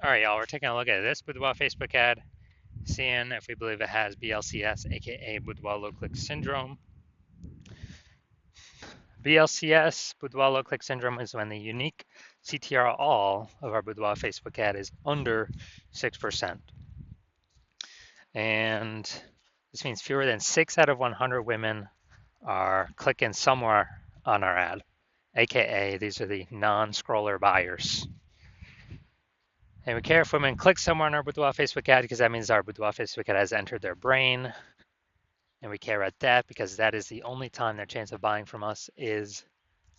All right, y'all, we're taking a look at this Boudoir Facebook ad, seeing if we believe it has BLCS, aka Boudoir low click syndrome. BLCS, Boudoir low click syndrome, is when the unique CTR all of our Boudoir Facebook ad is under 6%. And this means fewer than 6 out of 100 women are clicking somewhere on our ad, aka these are the non-scroller buyers. And we care if women click somewhere on our Boudoir Facebook ad because that means our Boudoir Facebook ad has entered their brain. And we care about that because that is the only time their chance of buying from us is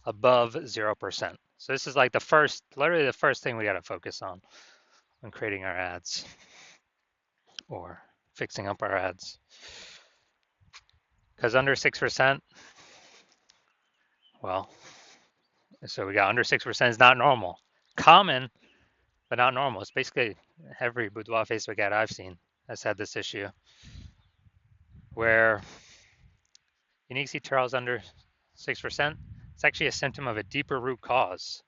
above 0%. So this is like literally the first thing we got to focus on when creating our ads or fixing up our ads. Because under 6%, well, so we got under 6% is not normal. Common, but not normal. It's basically every Boudoir Facebook ad I've seen has had this issue where unique CTRL is under 6%. It's actually a symptom of a deeper root cause.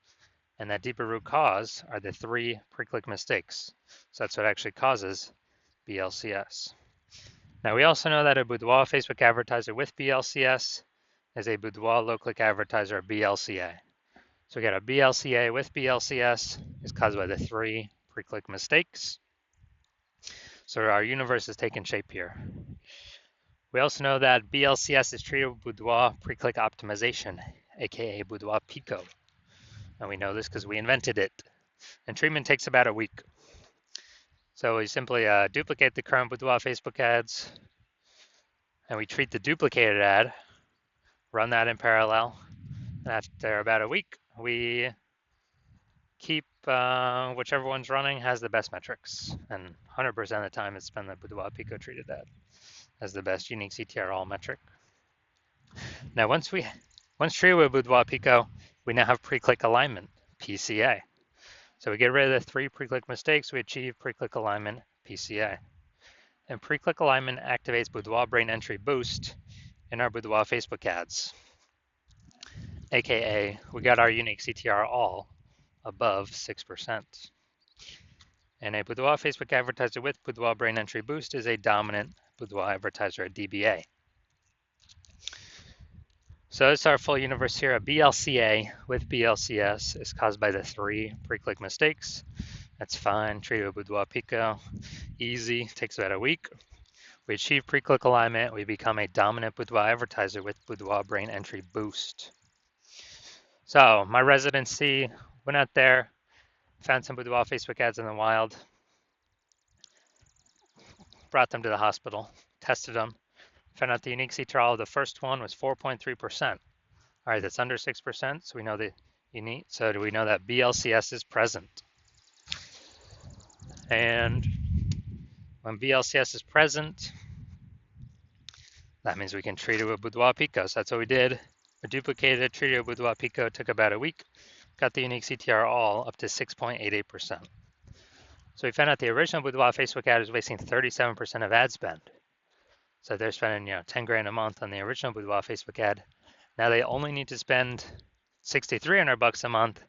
And that deeper root cause are the 3 pre-click mistakes. So that's what actually causes BLCS. Now we also know that a Boudoir Facebook advertiser with BLCS is a Boudoir low-click advertiser, BLCA. So we got a BLCA with BLCS is caused by the 3 pre-click mistakes. So our universe is taking shape here. We also know that BLCS is treated with Boudoir pre-click optimization, aka Boudoir Pico. And we know this because we invented it. And treatment takes about a week. So we simply duplicate the current Boudoir Facebook ads, and we treat the duplicated ad, run that in parallel, and after about a week, we keep whichever one's running has the best metrics. And 100% of the time, it's been the Boudoir Pico treated ad as the best unique CTR all metric. Now, once treated with Boudoir Pico, we now have pre-click alignment, PCA. So we get rid of the 3 pre-click mistakes, we achieve pre-click alignment, PCA. And pre-click alignment activates Boudoir brain entry boost in our Boudoir Facebook ads, aka we got our unique CTR all above 6%. And a Boudoir Facebook advertiser with Boudoir brain entry boost is a dominant Boudoir advertiser, a DBA. So this is our full universe here. A BLCA with BLCS is caused by the 3 pre-click mistakes. That's fine. Treated with Boudoir Pico. Easy. Takes about a week. We achieve pre-click alignment. We become a dominant Boudoir advertiser with Boudoir brain entry boost. So my residency, went out there, found some Boudoir Facebook ads in the wild, brought them to the hospital, tested them, found out the unique CTR of the first one was 4.3%. All right, that's under 6%, so we know the unique. So do we know that BLCS is present? And when BLCS is present, that means we can treat it with Boudoir Pico. So that's what we did. We duplicated it, treated it with Boudoir Pico, took about a week, got the unique CTR all up to 6.88%. So we found out the original Boudoir Facebook ad was wasting 37% of ad spend. So they're spending 10 grand a month on the original Boudoir Facebook ad. Now they only need to spend $6,300 a month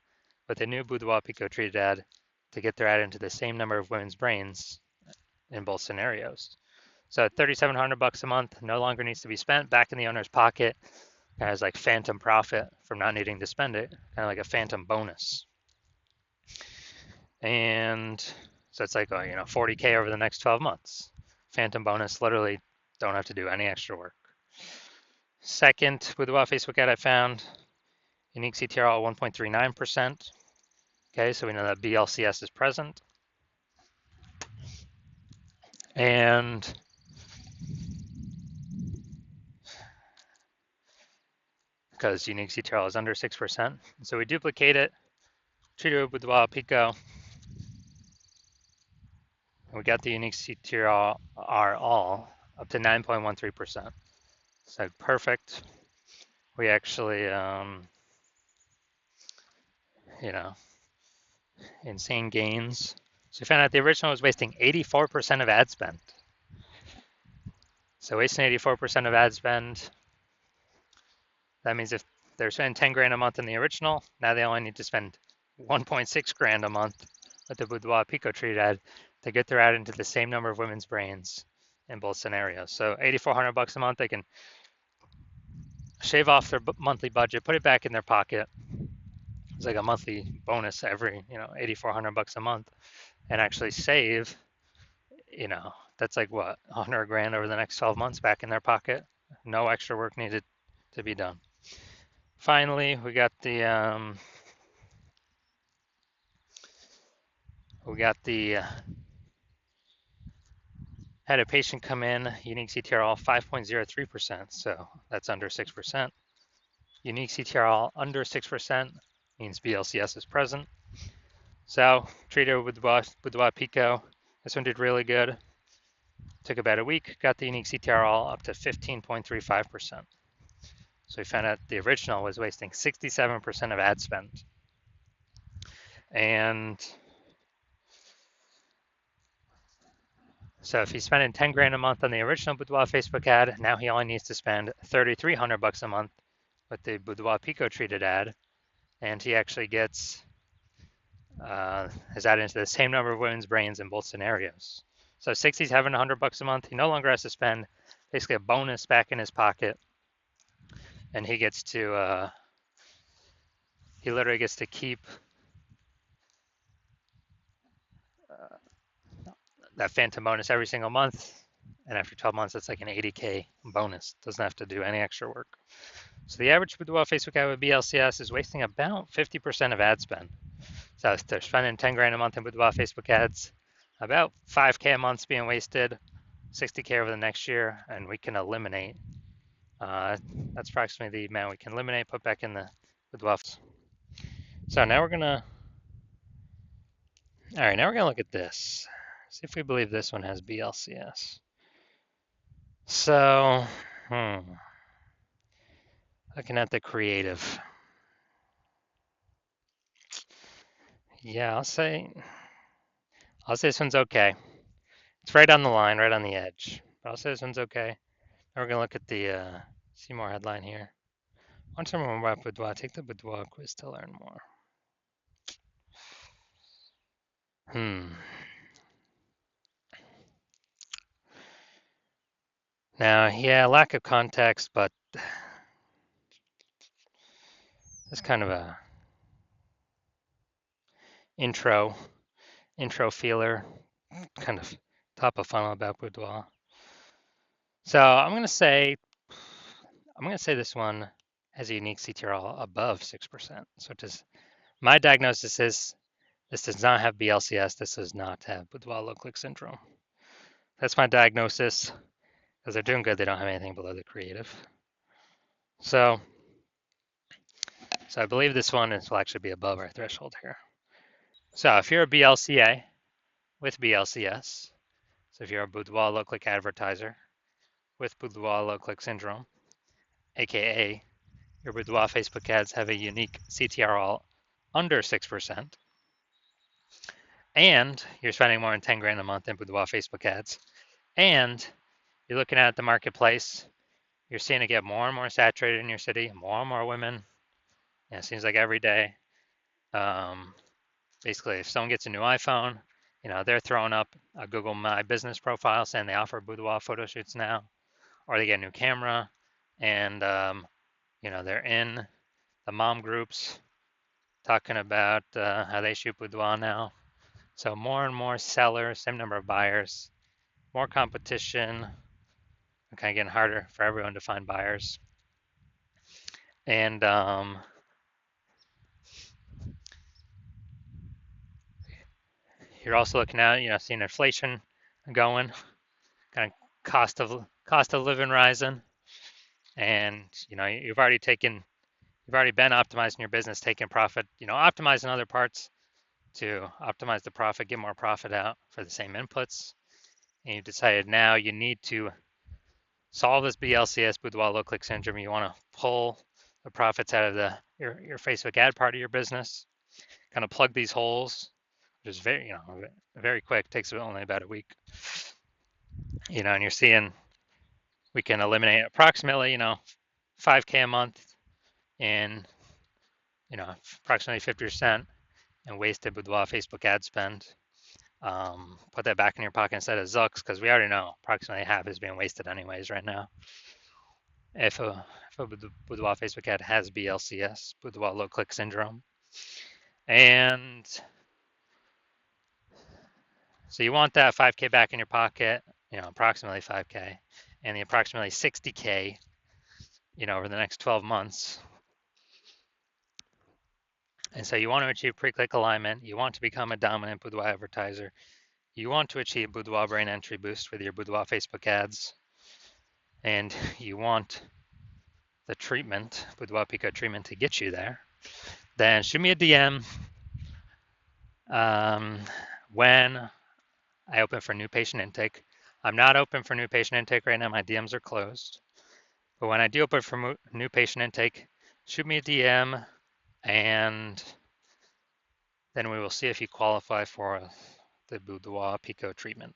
with a new Boudoir Pico treated ad to get their ad into the same number of women's brains in both scenarios. So $3,700 a month no longer needs to be spent back in the owner's pocket as like phantom profit from not needing to spend it, kind of like a phantom bonus. And so it's like 40K over the next 12 months. Phantom bonus, literally don't have to do any extra work. Second, Boudoir Facebook ad I found, unique CTR 1.39%. Okay, so we know that BLCS is present. And because unique CTR is under 6%. So we duplicate it, treat it with Boudoir Pico. We got the unique CTR all up to 9.13%. So perfect. We actually, insane gains. So we found out the original was wasting 84% of ad spend. So wasting 84% of ad spend, that means if they're spending 10 grand a month in the original, now they only need to spend 1.6 grand a month with the Boudoir Pico treated ad to get their ad into the same number of women's brains in both scenarios. So $8,400 a month, they can shave off their monthly budget, put it back in their pocket. It's like a monthly bonus every, $8,400 a month, and actually save, that's like what, 100 grand over the next 12 months back in their pocket. No extra work needed to be done. Finally, we got the had a patient come in, unique CTRL 5.03%, so that's under 6%. Unique CTRL under 6% means BLCS is present. So treated with Boudoir Pico. This one did really good. Took about a week, got the unique CTRL up to 15.35%. So we found out the original was wasting 67% of ad spend. And so if he's spending 10 grand a month on the original Boudoir Facebook ad, now he only needs to spend $3,300 a month with the Boudoir Pico treated ad, and he actually gets his ad into the same number of women's brains in both scenarios. So $6,700 a month, he no longer has to spend basically a bonus back in his pocket, and he gets to he literally gets to keep that phantom bonus every single month, and after 12 months, it's like an 80K bonus. Doesn't have to do any extra work. So the average Boudoir Facebook ad with BLCS is wasting about 50% of ad spend. So if they're spending 10 grand a month in Boudoir Facebook ads, about 5K a month's being wasted, 60K over the next year, and we can eliminate. That's approximately the amount we can eliminate, put back in the Boudoir. So now we're gonna, all right, now we're gonna look at this. See if we believe this one has BLCS. So, looking at the creative. Yeah, I'll say this one's okay. It's right on the line, right on the edge. But I'll say this one's okay. Now we're gonna look at the see more headline here. Want to learn more about Boudoir? Take the Boudoir quiz to learn more. Now, yeah, lack of context, but it's kind of a intro feeler, kind of top of funnel about Boudoir. So I'm gonna say this one has a unique CTRL above 6%. So my diagnosis is this does not have BLCS. This does not have Boudoir low click syndrome. That's my diagnosis. Because they're doing good, they don't have anything below the creative. So I believe this one will actually be above our threshold here. So if you're a BLCA with BLCS, so if you're a Boudoir low click advertiser with Boudoir low click syndrome, aka your Boudoir Facebook ads have a unique CTRL under 6%, and you're spending more than 10 grand a month in Boudoir Facebook ads, and you're looking at the marketplace, you're seeing it get more and more saturated in your city, more and more women. It seems like every day. Basically, if someone gets a new iPhone, they're throwing up a Google My Business profile saying they offer Boudoir photo shoots now, or they get a new camera, and they're in the mom groups talking about how they shoot Boudoir now. So more and more sellers, same number of buyers, more competition, kind of getting harder for everyone to find buyers. And you're also looking at, seeing inflation going, kind of cost of living rising, and you've already been optimizing your business, taking profit, optimizing other parts to optimize the profit, get more profit out for the same inputs, and you decided now you need to solve this BLCS Boudoir low click syndrome. You want to pull the profits out of your Facebook ad part of your business, kind of plug these holes, which is very quick, takes only about a week. And you're seeing we can eliminate approximately 5K a month in approximately 50% and wasted Boudoir Facebook ad spend, put that back in your pocket instead of Zucks, because we already know approximately half is being wasted anyways right now. If a Boudoir Facebook ad has BLCS, Boudoir low click syndrome. And so you want that 5K back in your pocket, approximately 5K, and the approximately 60K, over the next 12 months. And so you want to achieve pre-click alignment. You want to become a dominant Boudoir advertiser. You want to achieve Boudoir brain entry boost with your Boudoir Facebook ads. And you want the treatment, Boudoir Pico treatment, to get you there. Then shoot me a DM when I open for new patient intake. I'm not open for new patient intake right now. My DMs are closed. But when I do open for new patient intake, shoot me a DM, and then we will see if you qualify for the Boudoir Pico treatment.